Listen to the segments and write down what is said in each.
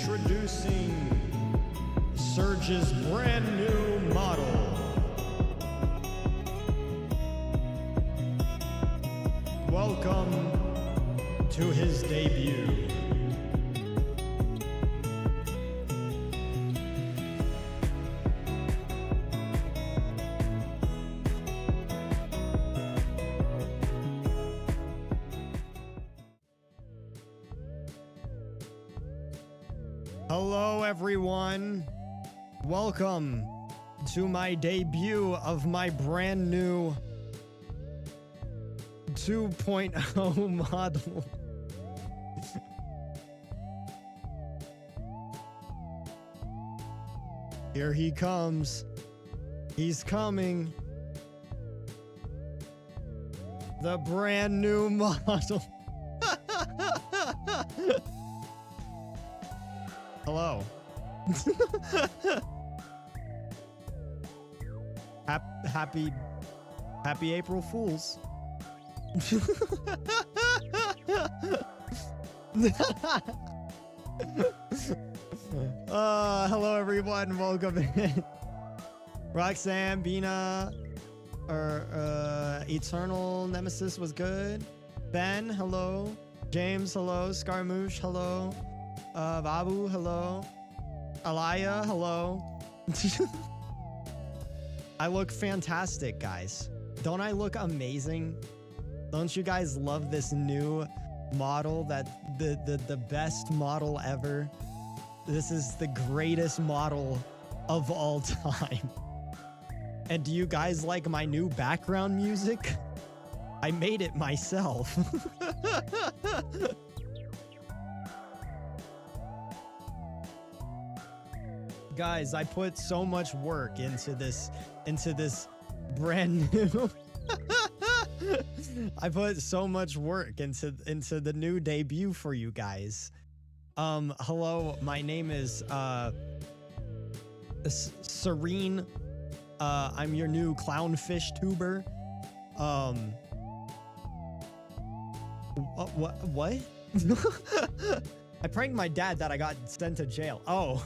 Introducing SuRge's brand new model. Welcome to his debut. Hello everyone, welcome to my debut of my brand new 2.0 model. Here he comes, he's coming, the brand new model. Hello. Happy April Fools. Hello everyone, welcome in. Roxanne, Bina, Eternal Nemesis was good. Ben, hello. James, hello. Scarmouche, hello. Babu, hello. Alaya, hello. I look fantastic, guys. Don't I look amazing? Don't you guys love this new model? That the best model ever. This is the greatest model of all time. And do you guys like my new background music? I made it myself. Guys, I put so much work into this brand new. I put so much work into the new debut for you guys. Hello, my name is Serene. I'm your new clownfish tuber. What? I pranked my dad that I got sent to jail. Oh.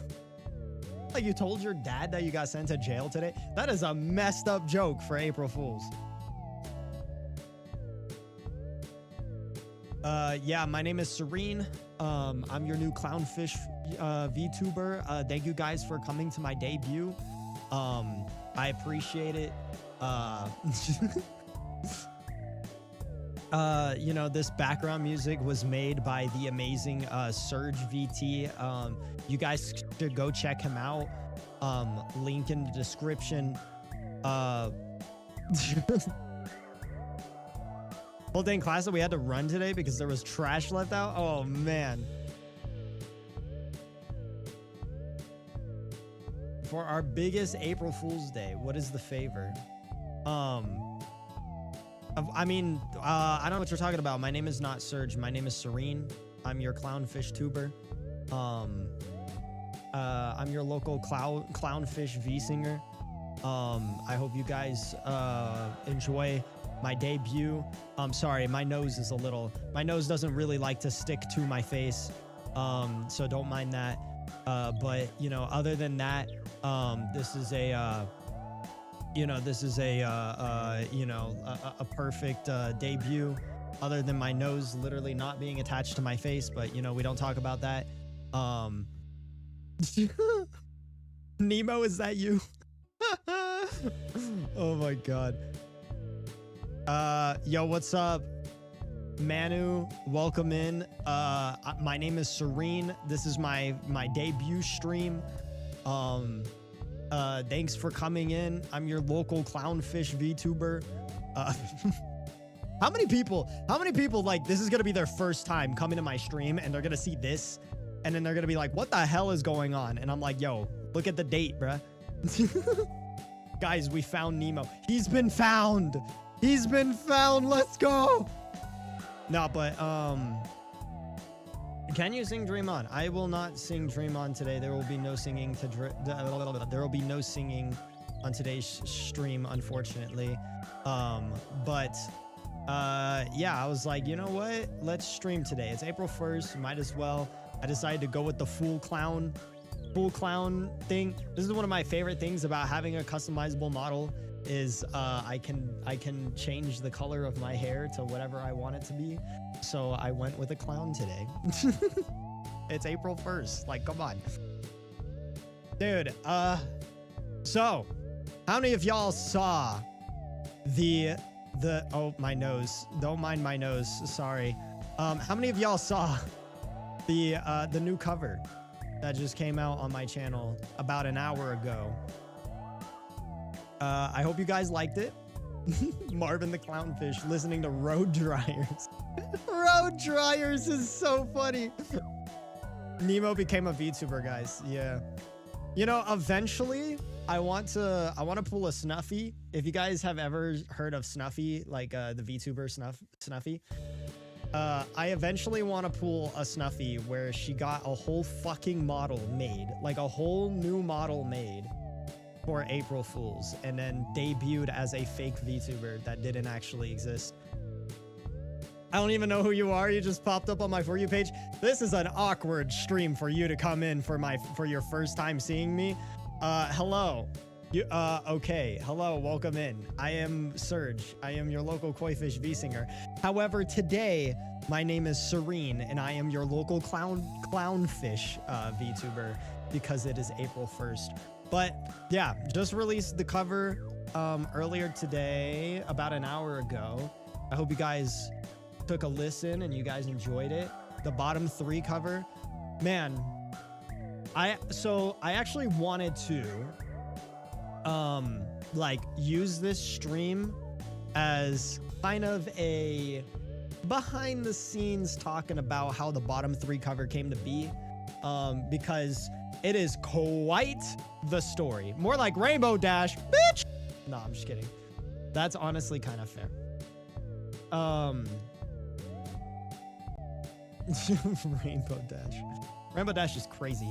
You told your dad that you got sent to jail today? That is a messed up joke for April Fools. Yeah, my name is Serene. I'm your new clownfish VTuber. Thank you guys for coming to my debut. I appreciate it. You know, this background music was made by the amazing SuRgeVT. You guys should go check him out. Link in the description. Whole day in class that we had to run today because there was trash left out. Oh man. For our biggest April Fool's Day, what is the favor? I mean, I don't know what you're talking about. My name is not Surge. My name is Serene. I'm your clownfish tuber. I'm your local clownfish Vsinger. I hope you guys enjoy my debut. Sorry, my nose is my nose doesn't really like to stick to my face. So don't mind that. But you know, other than that, this is a you know, this is a perfect debut, other than my nose literally not being attached to my face, but you know, we don't talk about that. Nemo, is that you? Oh my god. Yo, what's up? Manu, welcome in. My name is Serene. This is my debut stream. Thanks for coming in. I'm your local clownfish VTuber. How many people like this is gonna be their first time coming to my stream and they're gonna see this and then they're gonna be like, what the hell is going on? And I'm like, yo, look at the date, bruh. Guys, we found Nemo. He's been found. He's been found. Let's go. No, but can you sing Dream On? I will not sing Dream On today. There will be no singing there will be no singing on today's stream, unfortunately. But yeah, I was like, you know what? Let's stream today. It's April 1st. Might as well. I decided to go with the full clown thing. This is one of my favorite things about having a customizable model is I can change the color of my hair to whatever I want it to be. So I went with a clown today. It's April 1st. Like, come on. Dude, so how many of y'all saw the oh, my nose. Don't mind my nose. Sorry. How many of y'all saw the new cover that just came out on my channel about an hour ago? I hope you guys liked it. Marvin the Clownfish listening to Road Dryers. Road Dryers is so funny. Nemo became a VTuber, guys. Yeah. You know, eventually I want to pull a Snuffy. If you guys have ever heard of Snuffy, like the VTuber Snuffy, I eventually want to pull a Snuffy where she got a whole fucking model made, like a whole new model made for April Fools, and then debuted as a fake VTuber that didn't actually exist. I don't even know who you are. You just popped up on my For You page. This is an awkward stream for you to come in for your first time seeing me. Hello. Okay. Hello. Welcome in. I am Surge. I am your local Koi Boi Vsinger. However, today my name is Serene, and I am your local clownfish VTuber because it is April 1st. But yeah, just released the cover earlier today, about an hour ago. I hope you guys took a listen and you guys enjoyed it. The bottom 3 cover, man. I actually wanted to like use this stream as kind of a behind the scenes talking about how the bottom 3 cover came to be, because it is quite the story. More like Rainbow Dash, bitch. No, I'm just kidding. That's honestly kind of fair. Rainbow Dash. Rainbow Dash is crazy.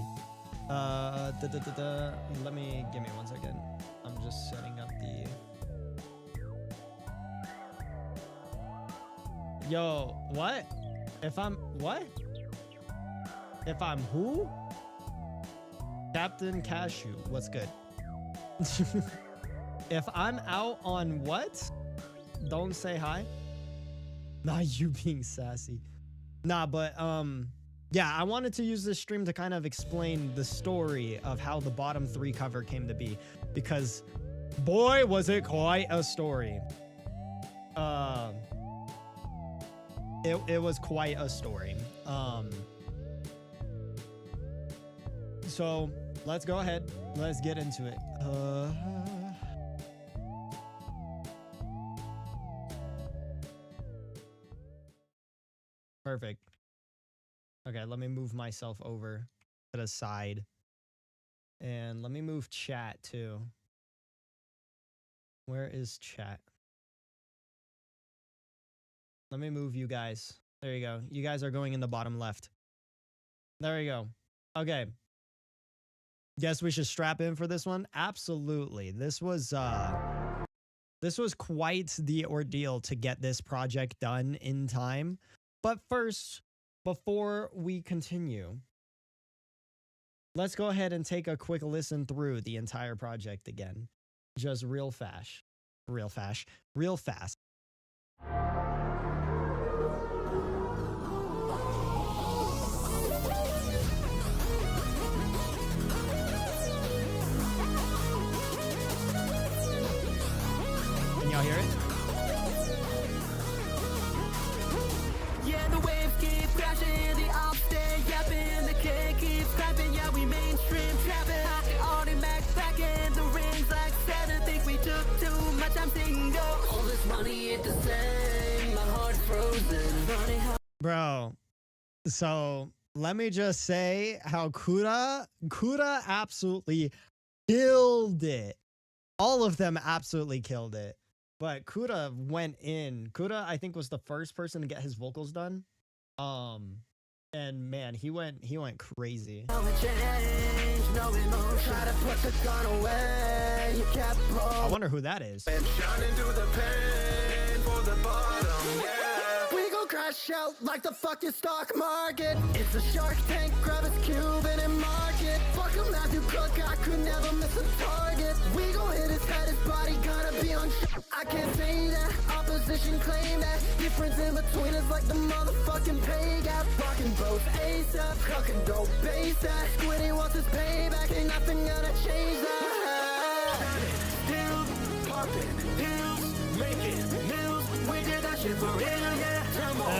Give me 1 second. I'm just setting up the... Yo, what? If I'm... What? If I'm who? Captain Cashew. What's good? If I'm out on what? Don't say hi. Nah, you being sassy. Nah, but yeah, I wanted to use this stream to kind of explain the story of how the bottom 3 cover came to be, because boy, was it quite a story. It was quite a story. So let's go ahead. Let's get into it. Perfect. Okay, let me move myself over to the side. And let me move chat too. Where is chat? Let me move you guys. There you go. You guys are going in the bottom left. There you go. Okay. Guess we should strap in for this one? Absolutely. This was quite the ordeal to get this project done in time. But first, before we continue, let's go ahead and take a quick listen through the entire project again. Just real fast. Real fast. Real fast. Can y'all hear it? Yeah, the waves keep crashing, the ups stay yapping, the cake keeps clapping, yeah, we mainstream trapping. All the Mac back in the rings like Saturn, think we took too much, I'm single. All this money ain't the same, my heart frozen. Bro, so let me just say how Kuda absolutely killed it. All of them absolutely killed it. But Kuda went in. Kuda, I think, was the first person to get his vocals done. And man, he went crazy. I wonder who that is. We gon' crash out like the fucking stock market. It's a Shark Tank, grab his Cuban and mark it. Fuck him, Matthew Cook, I could never miss a target. We gon' hit his head, his body gonna be on I can't say that, opposition claim that. Difference in between us like the motherfucking pay gap. Rockin' both ASAP, cooking dope base that. Squiddy wants his payback, ain't nothing gonna change that. Still poppin' pills, making mills. We did that shit for real, yeah. Jump on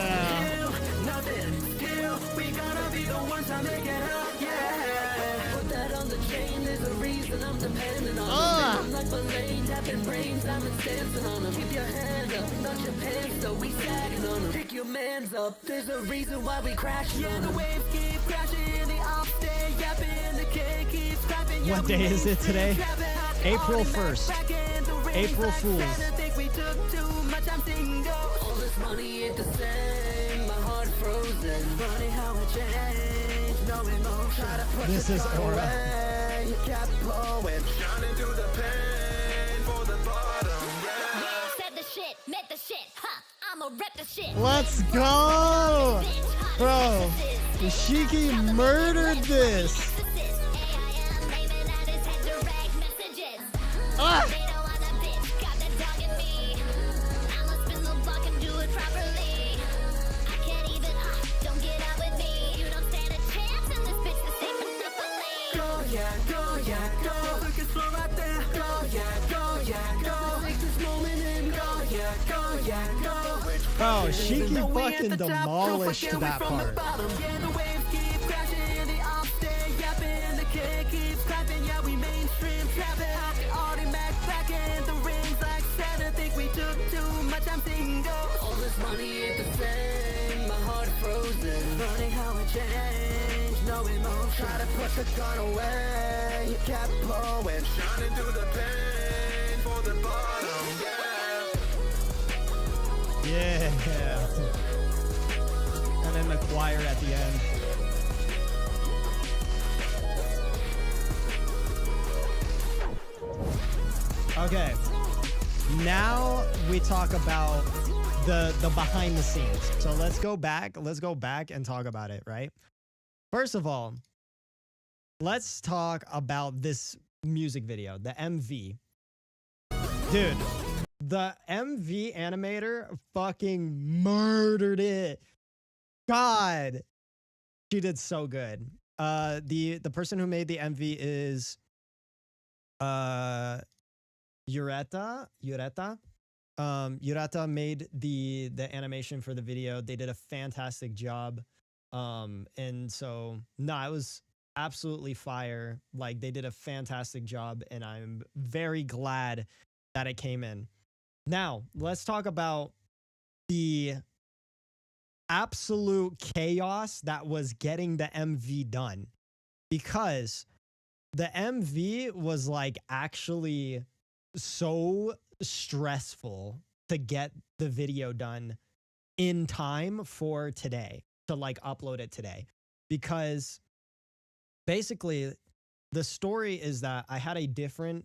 hill, nothing still. We gonna be the ones that make it up, yeah. Put that on the chain, there's a reason I'm dependent on it. I'm like Belaine, tapping brains, I'm dancing on them. Keep your hand up, not your pants, so we sagging on them. Pick your mans up, there's a reason why we crashing on them. The waves keep crashing, the ops stay yapping, the K keeps scrapping. What day is it today? April 1st. April Fools. All this money ain't the same, my heart frozen. Funny how it changed, no emotion. Try to push This is Aura. away, you kept blowing. Shining through the pain for the bottom, yeah. Said the shit, met the shit, huh? I'ma rep the shit. Let's go! Bro, Shiki murdered this. Ah! Bro, Shiki fucking demolished that part. All this money ain't the same, my heart frozen. Funny how it changed, no emotion. Try to push the gun away, you kept blowing. Shining through the pain for the bottom, yeah. Yeah. And then the choir at the end. Okay. Now we talk about the behind the scenes. So let's go back and talk about it, right? First of all, let's talk about this music video, the MV. Dude, the MV animator fucking murdered it. God, she did so good. The person who made the MV is Ureta. Ureta made the animation for the video. They did a fantastic job. And so it was absolutely fire. Like, they did a fantastic job, and I'm very glad that it came in. Now, let's talk about the absolute chaos that was getting the MV done, because the MV was like actually so stressful to get the video done in time for today, to like upload it today, because basically the story is that I had a different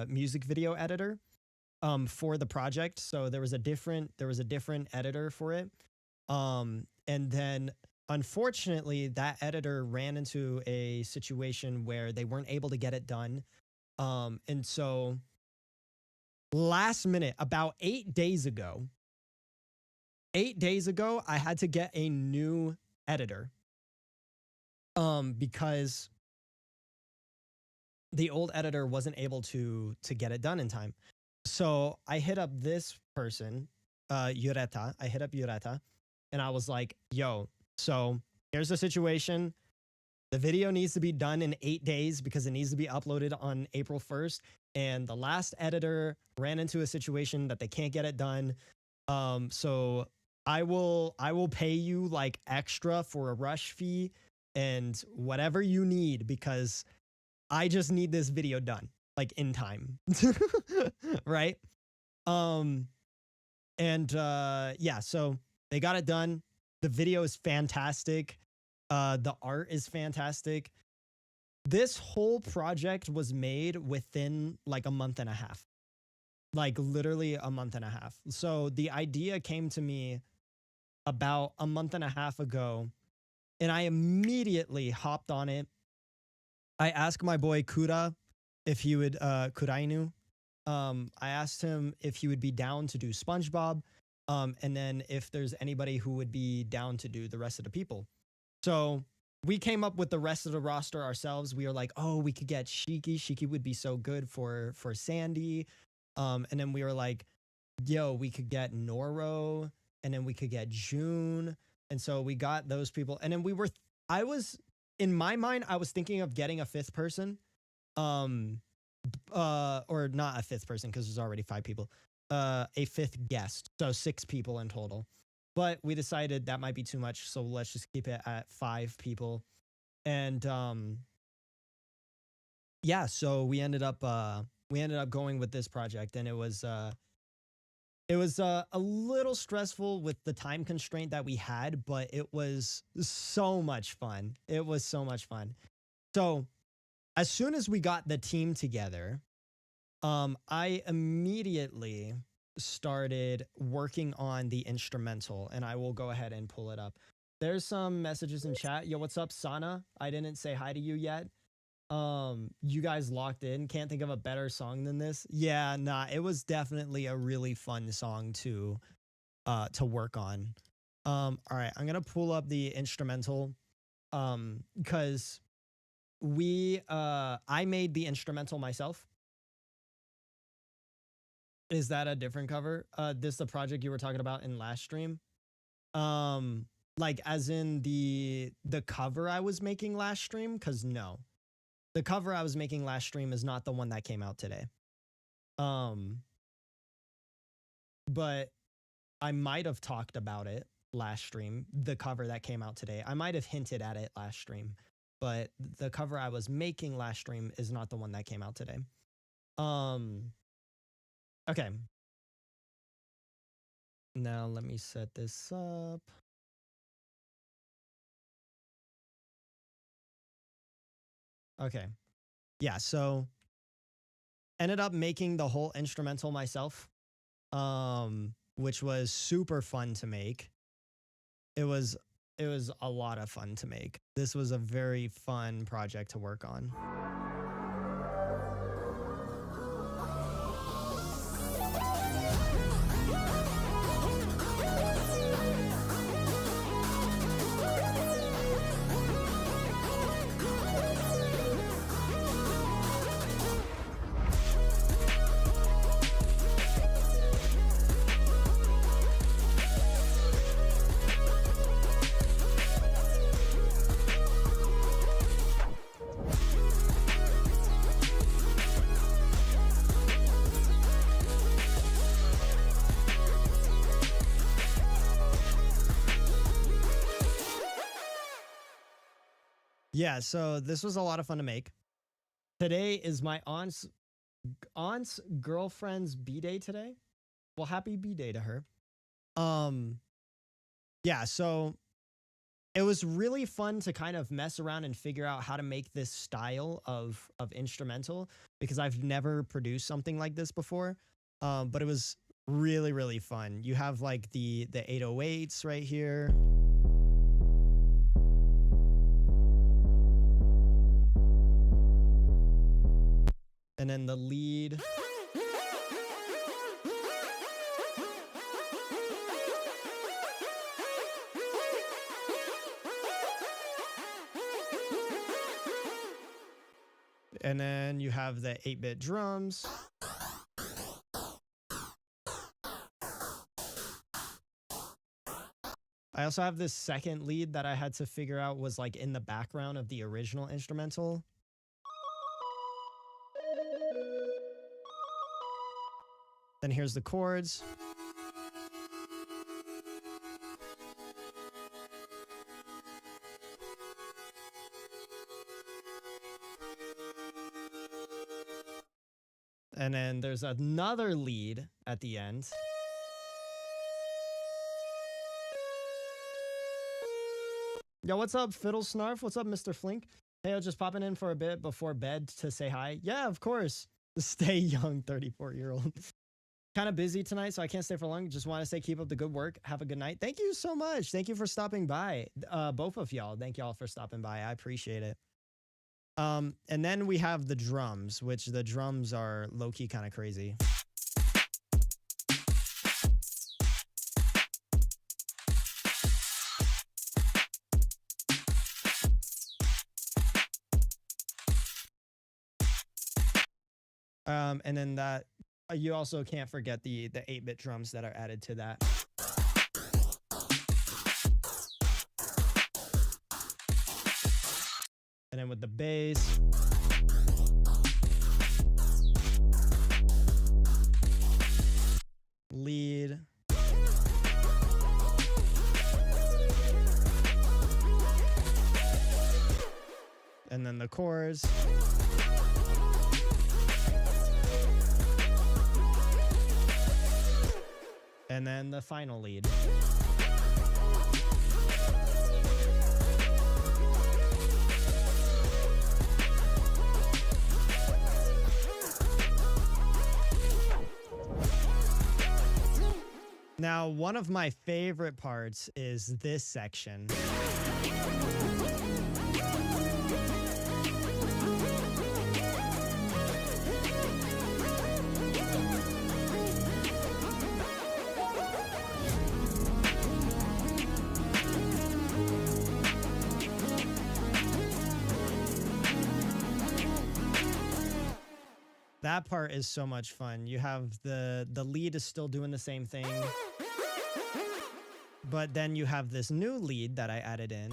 music video editor for the project. So there was a different editor for it. And then unfortunately that editor ran into a situation where they weren't able to get it done. And so last minute, about 8 days ago, I had to get a new editor. Because the old editor wasn't able to get it done in time. So I hit up this person, Ureta. I hit up Ureta, and I was like, yo, so here's the situation. The video needs to be done in 8 days because it needs to be uploaded on April 1st. And the last editor ran into a situation that they can't get it done. So I will pay you like extra for a rush fee and whatever you need, because I just need this video done like in time. Right? Yeah, so they got it done. The video is fantastic. The art is fantastic. This whole project was made within like a month and a half. Like literally a month and a half. So the idea came to me about a month and a half ago, and I immediately hopped on it. I asked my boy Kuda if he would Kurainu. I asked him if he would be down to do SpongeBob, and then if there's anybody who would be down to do the rest of the people. So we came up with the rest of the roster ourselves. We were like, oh, we could get Shiki. Shiki would be so good for Sandy. And then we were like, yo, we could get Noro, and then we could get June. And so we got those people. And then I was, in my mind, I was thinking of getting a fifth person. Or not a fifth person because there's already 5 people. A fifth guest. So 6 people in total. But we decided that might be too much, so let's just keep it at 5 people. And yeah, so we ended up going with this project, and it was a little stressful with the time constraint that we had, but it was so much fun. It was so much fun. So as soon as we got the team together, I immediately started working on the instrumental, and I will go ahead and pull it up. There's some messages in chat. Yo, what's up, Sana? I didn't say hi to you yet. You guys locked in. Can't think of a better song than this. Yeah, nah, it was definitely a really fun song to work on. All right, I'm gonna pull up the instrumental because I made the instrumental myself. Is that a different cover? This is the project you were talking about in last stream? Like as in the cover I was making last stream? Cause no. The cover I was making last stream is not the one that came out today. But I might have talked about it last stream, the cover that came out today. I might have hinted at it last stream, but the cover I was making last stream is not the one that came out today. Okay. Now let me set this up. Okay. Yeah, so ended up making the whole instrumental myself, which was super fun to make. It was a lot of fun to make. This was a very fun project to work on. Yeah, so this was a lot of fun to make. Today is my aunt's girlfriend's B-day today. Well, happy B-day to her. Yeah, so it was really fun to kind of mess around and figure out how to make this style of instrumental, because I've never produced something like this before. But it was really, really fun. You have like the 808s right here. And then the lead. And then you have the 8-bit drums. I also have this second lead that I had to figure out was like in the background of the original instrumental. Then here's the chords. And then there's another lead at the end. Yo, what's up, Fiddle Snarf? What's up, Mr. Flink? Hey, I was just popping in for a bit before bed to say hi. Yeah, of course. Stay young, 34-year-old. kind of busy tonight, so I can't stay for long. Just want to say keep up the good work. Have a good night. Thank you so much. Thank you for stopping by. Both of y'all. Thank y'all for stopping by. I appreciate it. And then we have the drums, which the drums are low-key kind of crazy. And then that you also can't forget the 8-bit drums that are added to that. And then with the bass. Lead. And then the chorus. And then the final lead. Now, one of my favorite parts is this section. That part is so much fun. You have the lead is still doing the same thing, but then you have this new lead that I added in.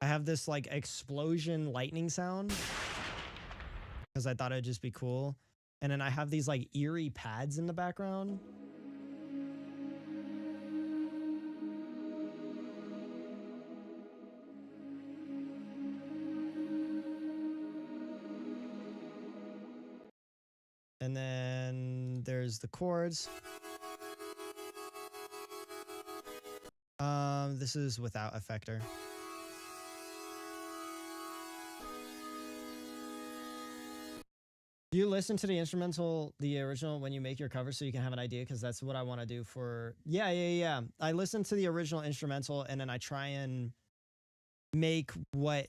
I have this like explosion lightning sound because I thought it'd just be cool. And then I have these like eerie pads in the background. And then there's the chords. This is without effector. Do you listen to the instrumental, the original, when you make your cover so you can have an idea? Because that's what I want to do for... Yeah. I listen to the original instrumental and then I try and make what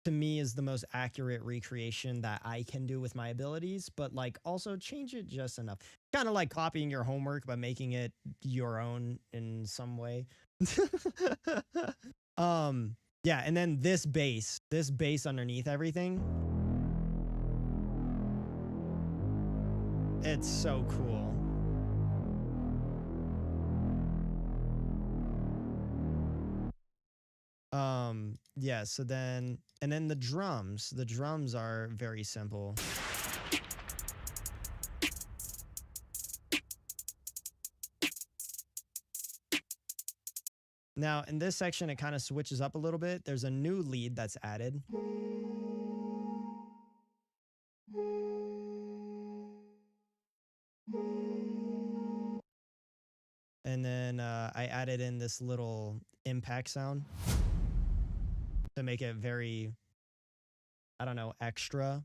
to me is the most accurate recreation that I can do with my abilities, but like also change it just enough. Kind of like copying your homework, but making it your own in some way. Yeah, and then this bass underneath everything. It's so cool. Yeah, so then, and then the drums are very simple. Now, in this section, it kind of switches up a little bit. There's a new lead that's added. And then I added in this little impact sound to make it very, I don't know, extra.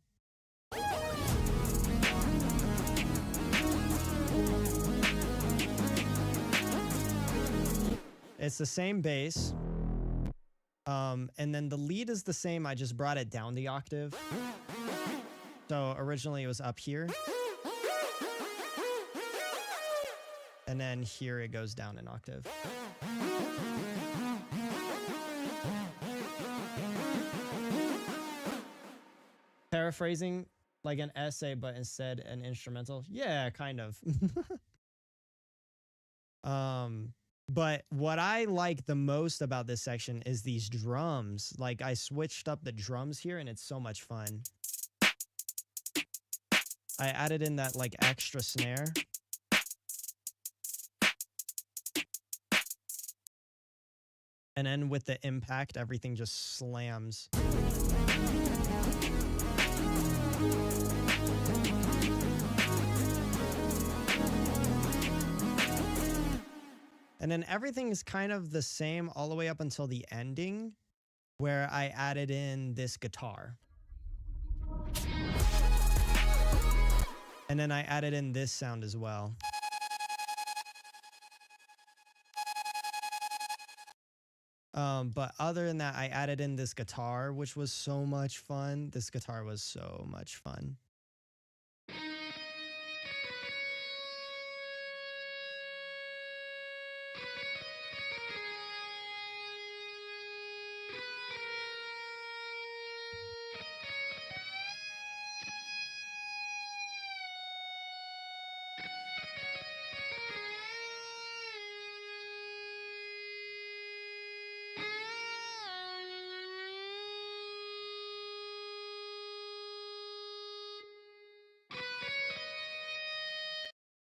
It's the same bass. And then the lead is the same. I just brought it down the octave. So originally it was up here. And then here it goes down an octave. Paraphrasing like an essay, but instead an instrumental. Yeah, kind of. But what I like the most about this section is these drums. Like I switched up the drums here and it's so much fun. I added in that like extra snare. And then with the impact, everything just slams. And then everything is kind of the same all the way up until the ending, where I added in this guitar. And then I added in this sound as well. But other than that, I added in this guitar, which was so much fun. This guitar was so much fun.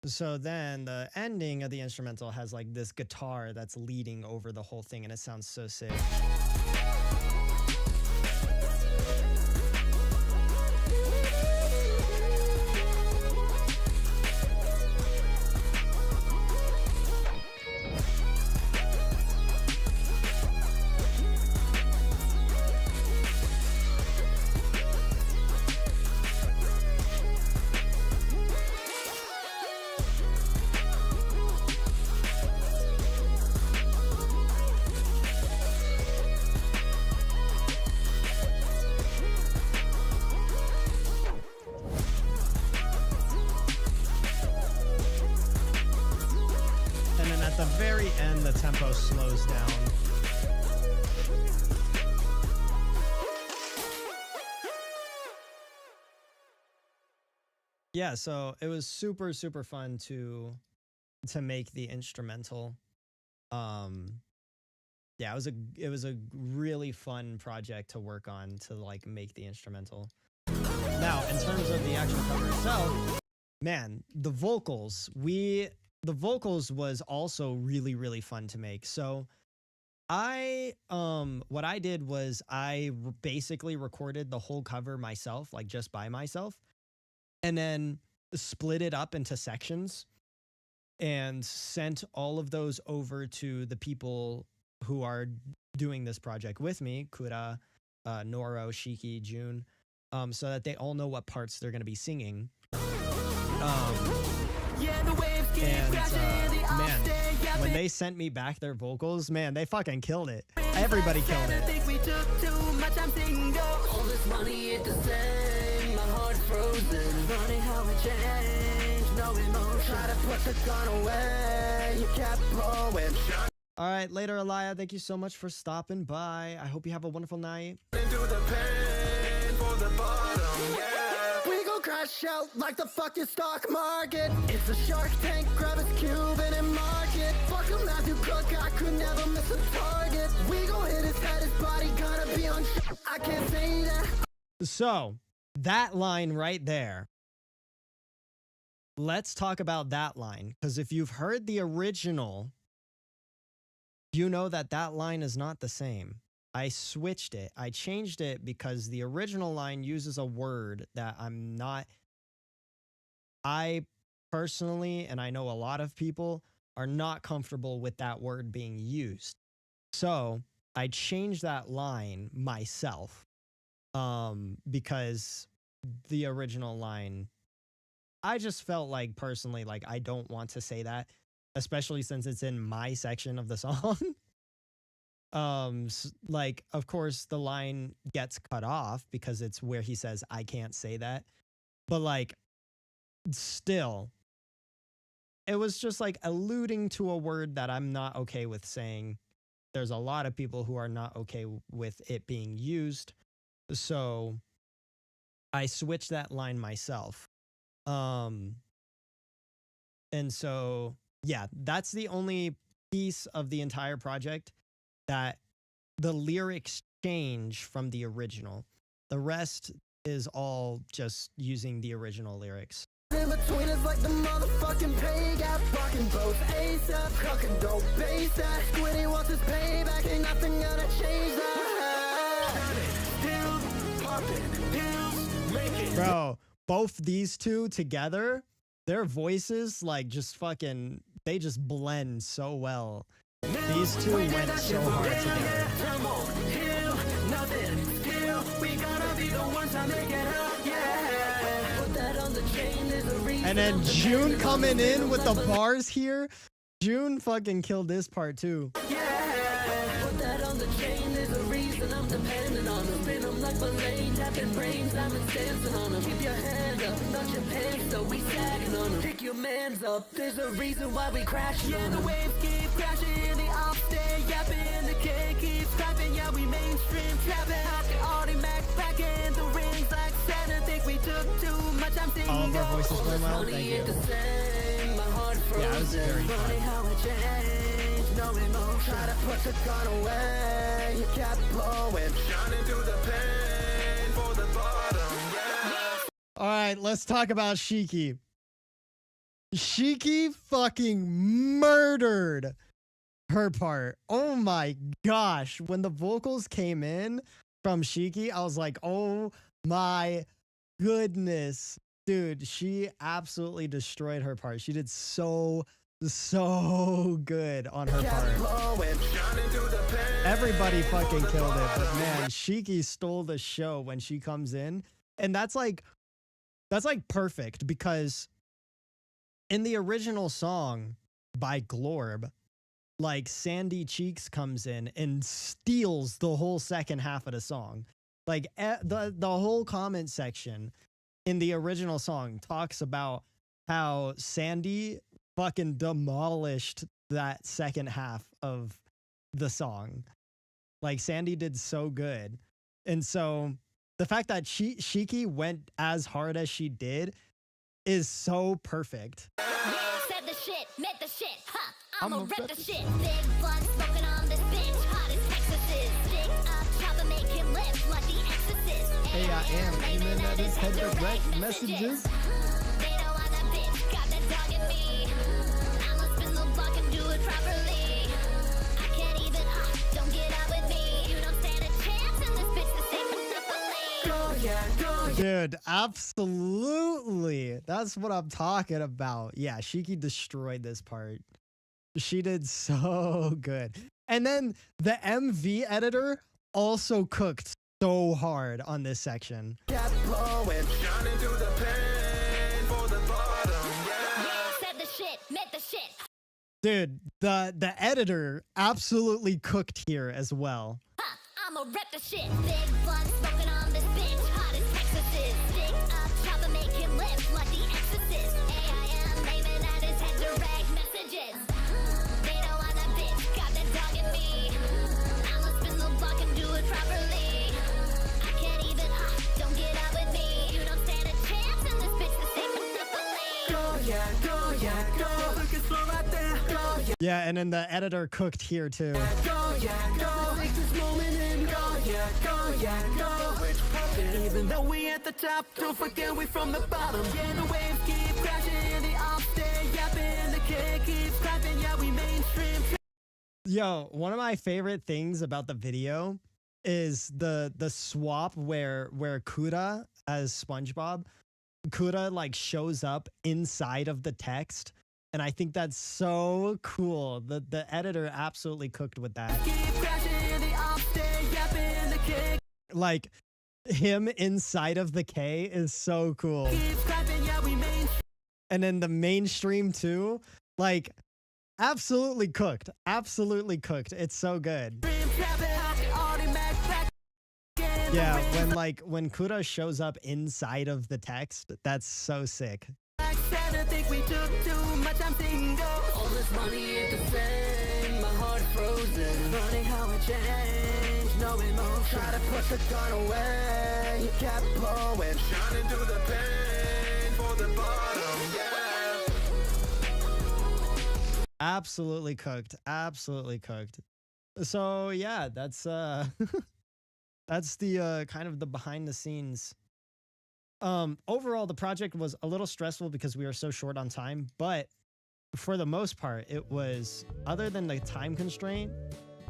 So then the ending of the instrumental has like this guitar that's leading over the whole thing, and it sounds so sick. At the very end, the tempo slows down. Yeah, so it was super, super fun to make the instrumental. Yeah, it was a really fun project to work on, to like make the instrumental. Now, in terms of the actual cover itself, man, the vocals was also really, really fun to make. So what I did was I basically recorded the whole cover myself, like just by myself, and then split it up into sections and sent all of those over to the people who are doing this project with me, Kura, Noro, Shiki, June, so that they all know what parts they're going to be singing. And man, when they sent me back their vocals, man, they fucking killed it. Everybody killed it. All this money ain't the same. My heart frozen. Funny how it changed. No emotion. Try to put the gun away. You kept blowing. All right, later, Aliyah. Thank you so much for stopping by. I hope you have a wonderful night. Into the pain for the bottom, yeah. We gon' crash out like the fucking stock market. It's a Shark Tank, grab his Cuban and market. Fuck him as you cook, I could never miss a target. We gon' hit his head, his body gonna be on shit. I can't say that. So, that line right there. Let's talk about that line, because if you've heard the original, you know that that line is not the same. I switched it. I changed it because the original line uses a word that I personally, and I know a lot of people, are not comfortable with that word being used. So I changed that line myself, because the original line, I just felt like personally, like I don't want to say that, especially since it's in my section of the song. Like, of course, the line gets cut off because it's where he says, I can't say that. But like, still, it was just like alluding to a word that I'm not okay with saying. There's a lot of people who are not okay with it being used. So I switched that line myself. And so, yeah, that's the only piece of the entire project that the lyrics change from the original. The rest is all just using the original lyrics. In between is like the motherfucking pay gap. Fucking both ASAP, cooking dope base that. Squiddy wants his payback, ain't nothing gonna change that. Bro, both these two together, their voices like just fucking, they just blend so well. These two went so hard together. We gotta be the ones to make it up, yeah. Put that on And then June coming in with the bars here. June fucking killed this part too. Yeah, put that on the chain. There's a reason I'm dependent on them. Spin them like balloons, tapping brains, diamonds dancing on them. Keep your hand up, not your pants, so we sagging on them. Pick your mans up, there's a reason why we crashing on them. Yeah, the waves keep crashing, the ops stay yapping, the K keeps clapping, yeah, we mainstream trapping. All the Mac back in the rings like Saturn, think we took too much, I'm thinking. All of our voices went well, thank you. Yeah, it was very fun. No remote, try to put the gun away. You kept blowing, shining through the pain for the bottom, yeah. All right, let's talk about Shiki. Shiki fucking murdered her part. Oh my gosh. When the vocals came in from Shiki, I was like, oh my goodness. Dude, she absolutely destroyed her part. She did so good on her part. Everybody fucking killed it, but man, Shiki stole the show when she comes in. And that's like perfect, because in the original song by Glorb, like Sandy Cheeks comes in and steals the whole second half of the song. Like the whole comment section in the original song talks about how Sandy fucking demolished that second half of the song. Like Sandy did so good. And so the fact that Shiki went as hard as she did is so perfect. Said the shit, met the shit, huh? I'ma rep the shit. Big blunt smoking on this bitch, hot as Texas is. Stick up, chopper, make him lift like the Exorcist. Hey, I am aiming at his head direct messages. They don't want that bitch, got that dog in me. I'ma spin the block and do it properly. I can't even, don't get out with me. You don't stand a chance in this bitch to say monopoly. Go, yeah, go, yeah. Dude, absolutely. That's what I'm talking about. Yeah, Shiki destroyed this part. She did so good. And then the MV editor also cooked so hard on this section. Kept blowing, shining through the pain for the bottom, yeah. Said the shit, met the shit. Dude, the editor absolutely cooked here as well. Huh, I'ma rep the shit. Big blunt smoking on this bitch, hot as Texas is. Stick up, chopper, make him lift like the Exorcist. AIM aiming at his head direct messages. They don't want that bitch, got that dog in me. I'ma spin the block and do it properly. I can't even, don't get out with me. You don't stand a chance in this bitch to say monopoly. Go, yeah, go, yeah, go. Look, it's slow right there. Go, yeah. Yeah, and then the editor cooked here too. Go, yeah, go. Take this moment and go, yeah, go, yeah, go. Even though we at the top, don't forget we from the bottom. Yeah, the waves keep crashing, the ops stay yapping, the K keeps clapping, yeah, we mainstream. Yo, one of my favorite things about the video is the swap where Kuda as SpongeBob, Kuda like shows up inside of the text. And I think that's so cool. The editor absolutely cooked with that. Keep crashing, the ops stay yapping, the K Like him inside of the K is so cool. keeps clapping, yeah, we mainstream. And then the mainstream too, like absolutely cooked. Absolutely cooked. It's so good. Yeah, when Kuda shows up inside of the text, that's so sick. Think we took too much, I'm single. All this money ain't the same, my heart frozen. Funny how it changed, no emotion. Try to put the gun away, you kept blowing, shining through the pain for the bottom, yeah. Absolutely cooked. Absolutely cooked. So yeah, that's that's the kind of the behind the scenes. Overall, the project was a little stressful because we were so short on time, but for the most part, it was, other than the time constraint,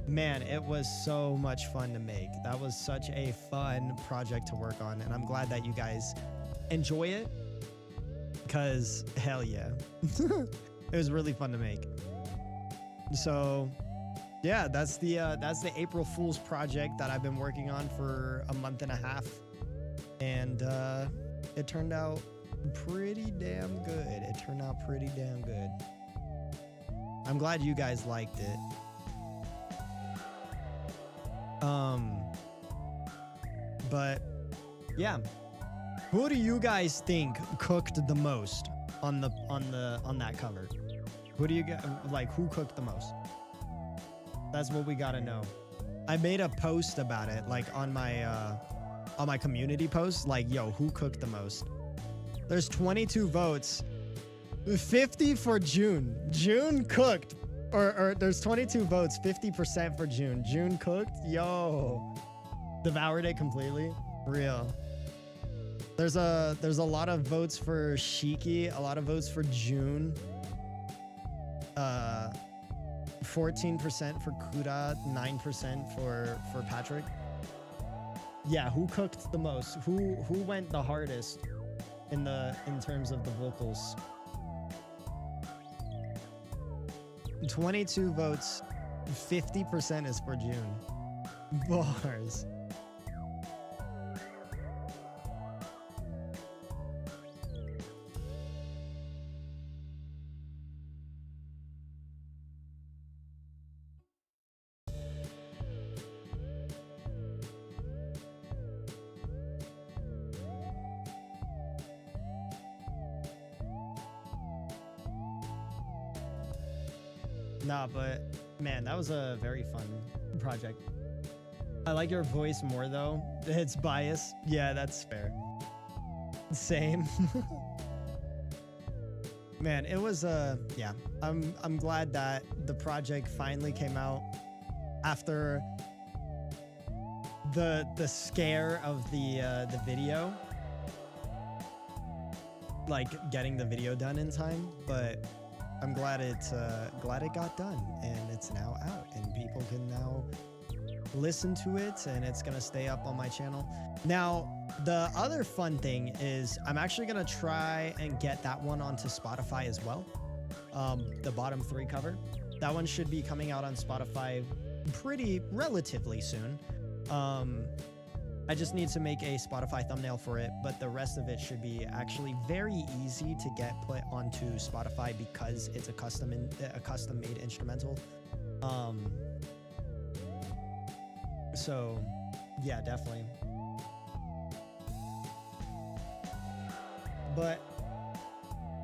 man, it was so much fun to make. That was such a fun project to work on, and I'm glad that you guys enjoy it, because hell yeah. It was really fun to make. So yeah, that's the April Fool's project that I've been working on for a month and a half. And it turned out pretty damn good. It turned out pretty damn good. I'm glad you guys liked it. But yeah, who do you guys think cooked the most on that cover? Who do you get, like, who cooked the most? That's what we gotta know. I made a post about it, like on my community post, like, yo, who cooked the most? There's 22 votes, 50 for June. June cooked, or there's 22 votes, 50% for June. June cooked, yo, devoured it completely, real. There's a lot of votes for Shiki, a lot of votes for June. 14% for Kuda, 9% for Patrick. Yeah, who cooked the most? Who went the hardest in terms of the vocals? 22 votes, 50% is for June. Bars. Nah, but man, that was a very fun project. I like your voice more though. It's biased. Yeah, that's fair. Same. Man, it was yeah. I'm glad that the project finally came out after the scare of the video. Like getting the video done in time, but I'm glad it got done and it's now out and people can now listen to it and it's gonna stay up on my channel. Now, the other fun thing is I'm actually gonna try and get that one onto Spotify as well. The bottom 3 cover. That one should be coming out on Spotify relatively soon. I just need to make a Spotify thumbnail for it, but the rest of it should be actually very easy to get put onto Spotify because it's a custom-made instrumental. So yeah, definitely. But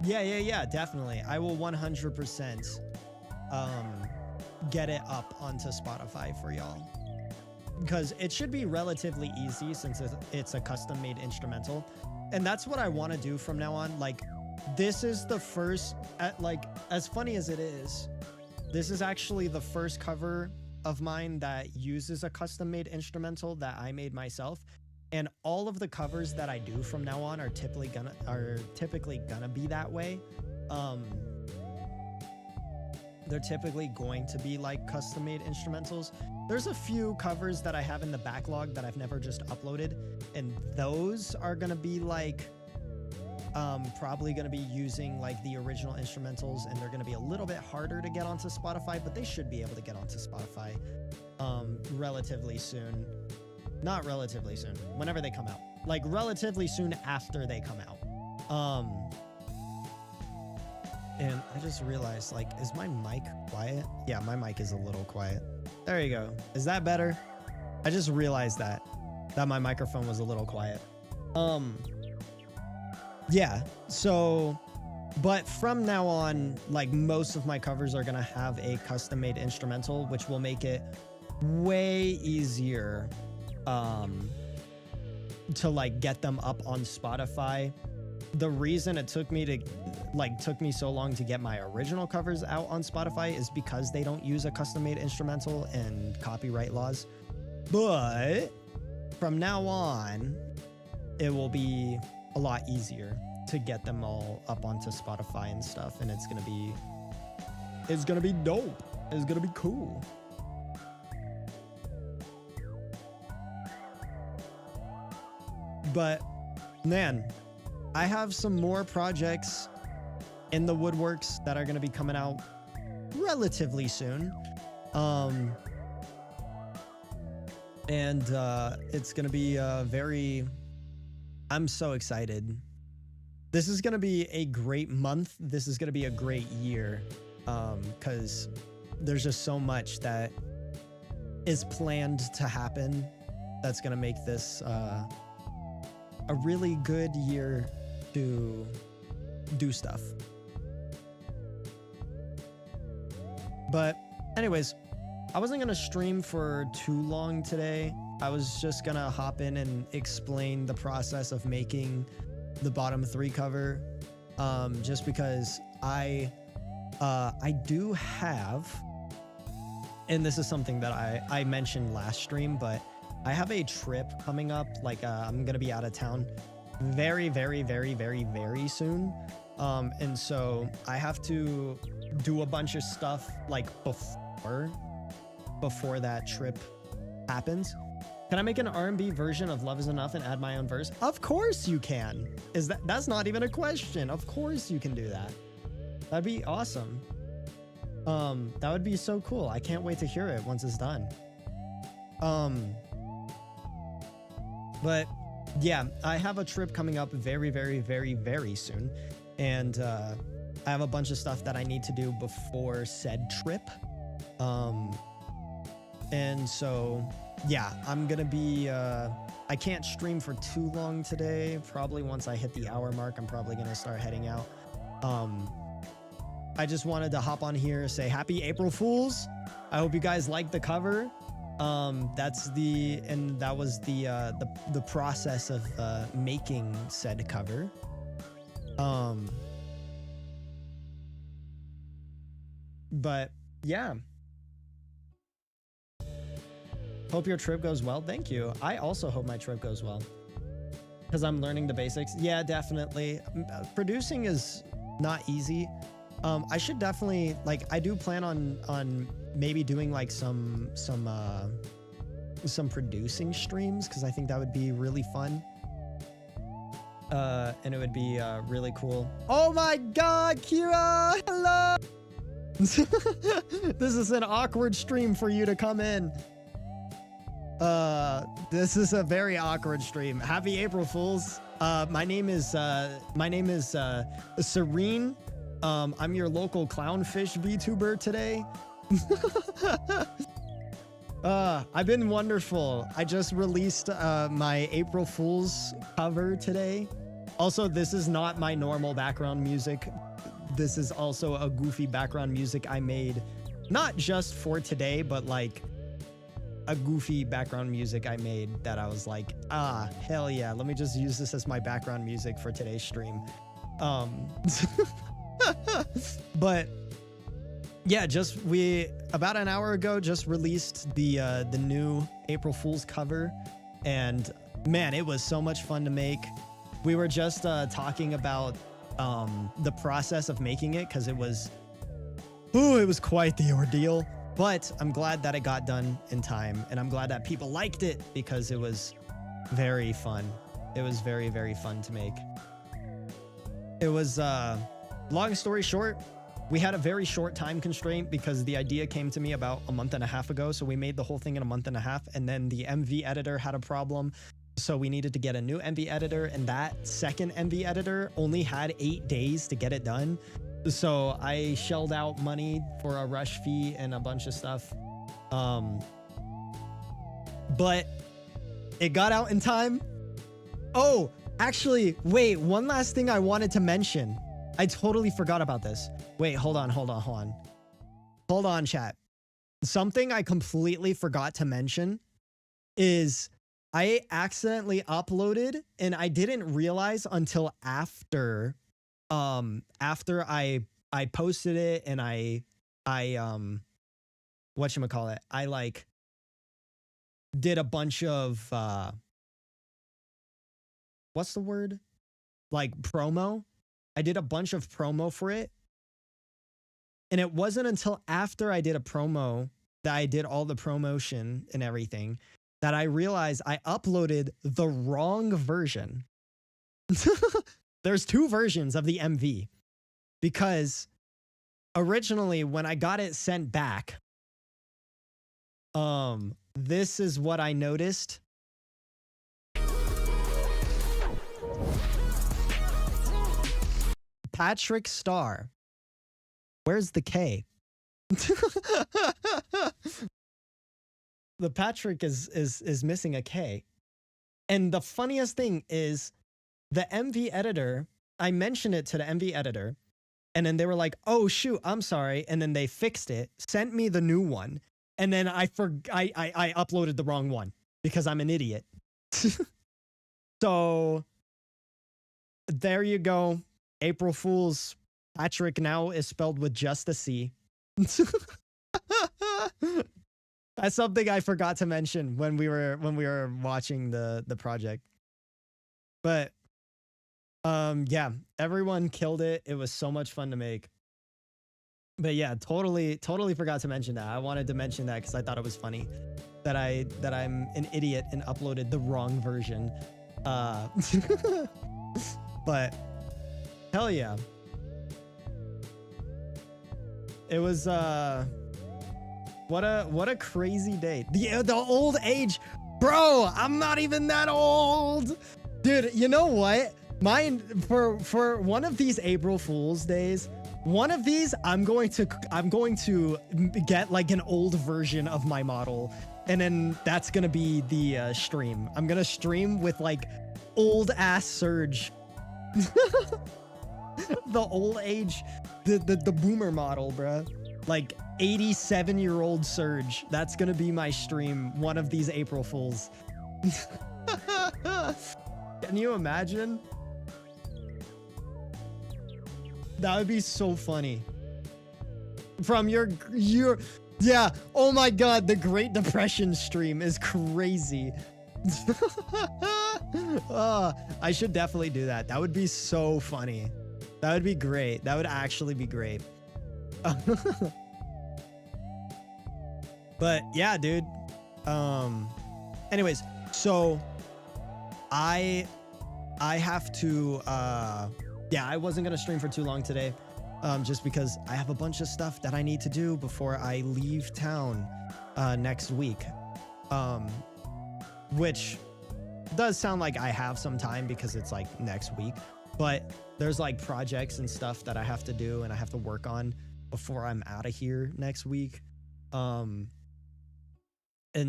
yeah, definitely. I will 100% get it up onto Spotify for y'all. Because it should be relatively easy since it's a custom-made instrumental. And that's what I want to do from now on. Like, this is the first, like, as funny as it is, this is actually the first cover of mine that uses a custom-made instrumental that I made myself. And all of the covers that I do from now on are typically gonna be that way. They're typically going to be like custom-made instrumentals. There's a few covers that I have in the backlog that I've never just uploaded, and those are gonna be like probably gonna be using like the original instrumentals, and they're gonna be a little bit harder to get onto Spotify, but they should be able to get onto Spotify relatively soon. Not relatively soon, whenever they come out. Like relatively soon after they come out. And I just realized, like, is my mic quiet? Yeah, my mic is a little quiet. There you go. Is that better? I just realized that my microphone was a little quiet. Yeah, so, but from now on, like, most of my covers are gonna have a custom-made instrumental, which will make it way easier to like get them up on Spotify. The reason it took me so long to get my original covers out on Spotify is because they don't use a custom-made instrumental and copyright laws. But from now on, it will be a lot easier to get them all up onto Spotify and stuff, and it's gonna be dope. It's gonna be cool. But man, I have some more projects in the woodworks that are going to be coming out relatively soon. And it's going to be I'm so excited. this is going to be a great month. This is going to be a great year, because there's just so much that is planned to happen that's going to make this a really good year to do stuff. But anyways, I wasn't going to stream for too long today. I was just going to hop in and explain the process of making the bottom 3 cover, just because I do have, and this is something that I mentioned last stream, but I have a trip coming up. Like, I'm gonna be out of town very, very, very, very, very soon, and so I have to do a bunch of stuff like before that trip happens. Can I make an R&B version of Love Is Enough and add my own verse? Of course you can. That's not even a question. Of course you can do that. That'd be awesome. That would be so cool. I can't wait to hear it once it's done. But yeah, I have a trip coming up very, very, very, very soon. And I have a bunch of stuff that I need to do before said trip. And so, yeah, I'm gonna be, I can't stream for too long today. Probably once I hit the hour mark, I'm probably gonna start heading out. I just wanted to hop on here, say happy April Fools. I hope you guys like the cover. That was the process of making said cover. But yeah. Hope your trip goes well. Thank you. I also hope my trip goes well, because I'm learning the basics. Yeah, definitely. Producing is not easy. I should definitely, like, I do plan on maybe doing like some producing streams, because I think that would be really fun. And it would be really cool. Oh my God, Kira! Hello! This is an awkward stream for you to come in. This is a very awkward stream. Happy April Fools. My name is Serene. I'm your local clownfish VTuber today. I've been wonderful. I just released my April Fool's cover today. Also, this is not my normal background music. This is also a goofy background music I made, not just for today, but like a goofy background music I made that I was like, hell yeah, let me just use this as my background music for today's stream. But yeah, we about an hour ago just released the new April Fool's cover, and man, it was so much fun to make. We were just talking about the process of making it, because it was quite the ordeal. But I'm glad that it got done in time, and I'm glad that people liked it, because it was very fun. It was very, very fun to make. It was, long story short, we had a very short time constraint because the idea came to me about a month and a half ago. So we made the whole thing in a month and a half, and then the MV editor had a problem. So we needed to get a new MV editor, and that second MV editor only had 8 days to get it done. So I shelled out money for a rush fee and a bunch of stuff. But it got out in time. Oh, actually, wait, one last thing I wanted to mention. I totally forgot about this. Wait, hold on. Hold on, chat. Something I completely forgot to mention is I accidentally uploaded, and I didn't realize until after I posted it, and I whatchamacallit, I like did a bunch of what's the word? Like promo. I did a bunch of promo for it. And it wasn't until after I did a promo that I did all the promotion and everything that I realized I uploaded the wrong version. There's 2 versions of the MV, because originally when I got it sent back, this is what I noticed. Patrick Star. Where's the K? The Patrick is missing a K. And the funniest thing is the MV editor, I mentioned it to the MV editor, and then they were like, oh shoot, I'm sorry. And then they fixed it, sent me the new one. And then I uploaded the wrong one because I'm an idiot. So there you go. April Fool's. Patrick now is spelled with just a C. That's something I forgot to mention when we were watching the project. But yeah, everyone killed it. It was so much fun to make. But yeah, totally forgot to mention that. I wanted to mention that because I thought it was funny that I'm an idiot and uploaded the wrong version. But hell yeah. It was what a crazy day. The old age, bro. I'm not even that old, dude. You know what? Mine for one of these April Fool's days, one of these I'm going to get like an old version of my model, and then that's gonna be the stream. I'm gonna stream with like old ass Surge. The old age, the boomer model, bruh. Like 87-year-old Surge. That's gonna be my stream one of these April Fools. Can you imagine? That would be so funny. From your yeah, oh my god, the Great Depression stream is crazy. I should definitely do that. That would be so funny. That would be great. That would actually be great. But yeah, dude. Anyways, so I have to yeah, I wasn't gonna stream for too long today. Just because I have a bunch of stuff that I need to do before I leave town next week. Which does sound like I have some time because it's like next week, but there's like projects and stuff that I have to do and I have to work on before I'm out of here next week. And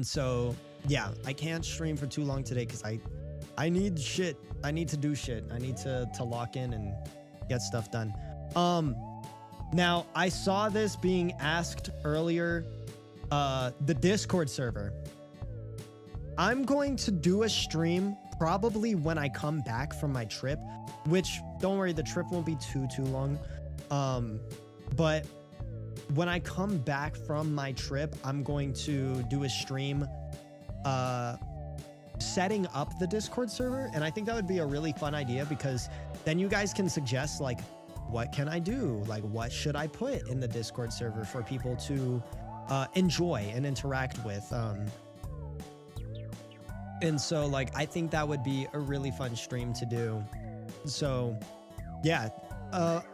so yeah, I can't stream for too long today because I need shit. I need to do shit. I need to lock in and get stuff done. Now I saw this being asked earlier, the Discord server. I'm going to do a stream probably when I come back from my trip, which don't worry, the trip won't be too long. But when I come back from my trip, I'm going to do a stream setting up the Discord server. And I think that would be a really fun idea because then you guys can suggest like, what can I do? Like, what should I put in the Discord server for people to enjoy and interact with? And so like, I think that would be a really fun stream to do. So yeah,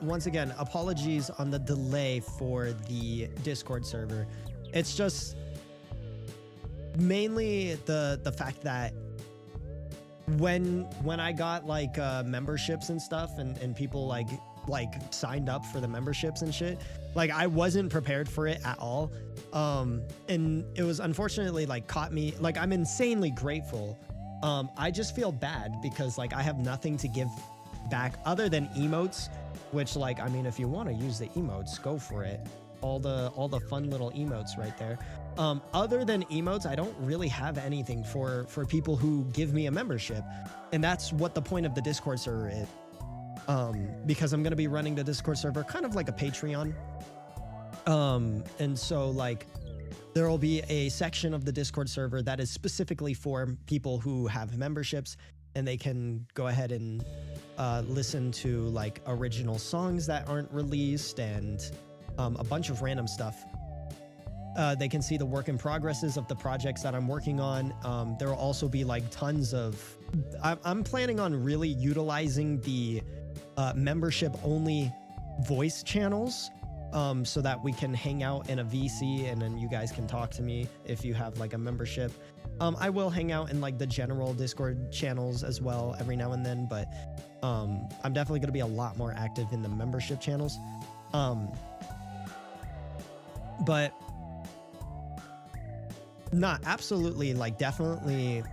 once again, apologies on the delay for the Discord server. It's just mainly the fact that when I got like memberships and stuff and people like signed up for the memberships and shit, like I wasn't prepared for it at all. And it was unfortunately like caught me, like I'm insanely grateful. I just feel bad because like I have nothing to give back other than emotes, which like, I mean, if you want to use the emotes, go for it. All the fun little emotes right there. Other than emotes, I don't really have anything for people who give me a membership. And that's what the point of the Discord server is. Because I'm going to be running the Discord server kind of like a Patreon. And so like there will be a section of the Discord server that is specifically for people who have memberships, and they can go ahead and listen to like original songs that aren't released and a bunch of random stuff. They can see the work in progresses of the projects that I'm working on. There will also be like tons of, I'm planning on really utilizing the membership only voice channels so that we can hang out in a VC and then you guys can talk to me if you have like a membership. I will hang out in like the general Discord channels as well every now and then, but I'm definitely going to be a lot more active in the membership channels. But not absolutely, like definitely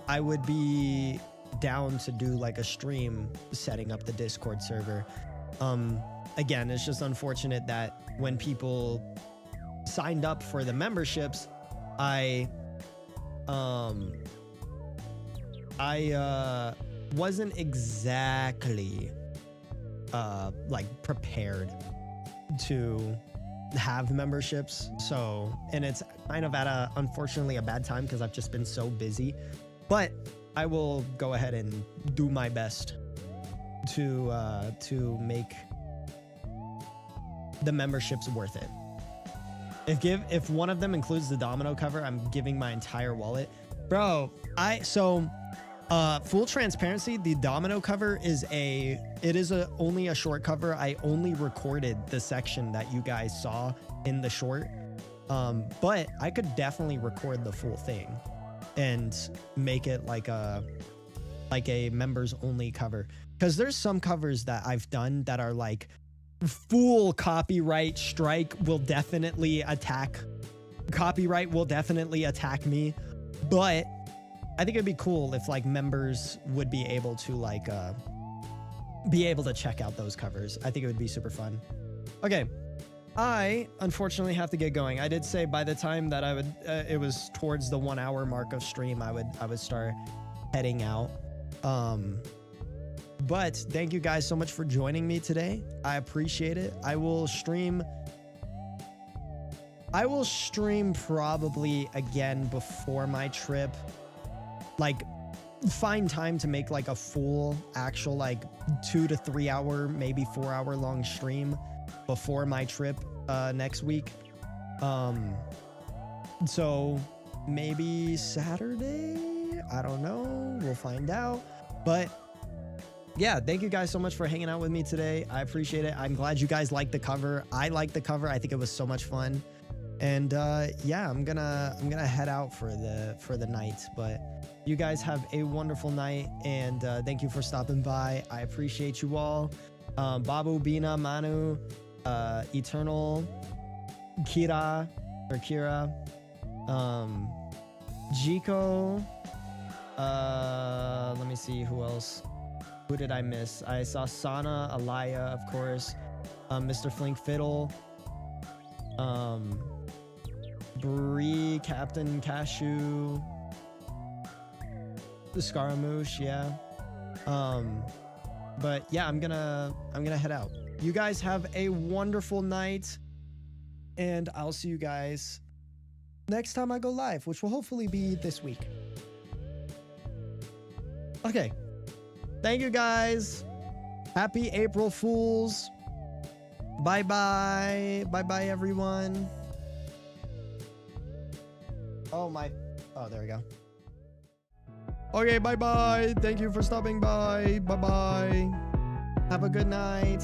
I would be down to do like a stream setting up the Discord server. Again, it's just unfortunate that when people signed up for the memberships, I wasn't exactly like prepared to have memberships. So, and it's kind of at unfortunately a bad time because I've just been so busy, but I will go ahead and do my best to make the memberships worth it. If one of them includes the domino cover, I'm giving my entire wallet. Bro, full transparency, the domino cover is only a short cover. I only recorded the section that you guys saw in the short. But I could definitely record the full thing and make it like a members only cover. Because there's some covers that I've done that are like full copyright strike will definitely attack. Copyright will definitely attack me. But I think it'd be cool if like members would be able to check out those covers. I think it would be super fun. Okay. I unfortunately have to get going. I did say by the time that I would, it was towards the 1 hour mark of stream, I would start heading out. But thank you guys so much for joining me today. I appreciate it. I will stream probably again before my trip. Like find time to make like a full actual like 2 to 3 hour, maybe 4 hour long stream before my trip next week. So maybe Saturday, I don't know, we'll find out. But yeah, thank you guys so much for hanging out with me today. I appreciate it. I'm glad you guys liked the cover. I liked the cover. I think it was so much fun. And yeah, I'm gonna head out for the night. But you guys have a wonderful night, and thank you for stopping by. I appreciate you all. Babu, Bina, Manu, Eternal, Kira, Jiko. Let me see who else. Who did I miss? I saw Sana, Alaya, of course, Mr. Flink Fiddle, Bree, Captain Cashew, the Scaramouche, yeah. But yeah, I'm gonna head out. You guys have a wonderful night, and I'll see you guys next time I go live, which will hopefully be this week. Okay. Thank you guys. Happy April Fools. Bye-bye. Bye-bye, everyone. Oh, there we go. Okay, bye-bye. Thank you for stopping by. Bye-bye. Have a good night.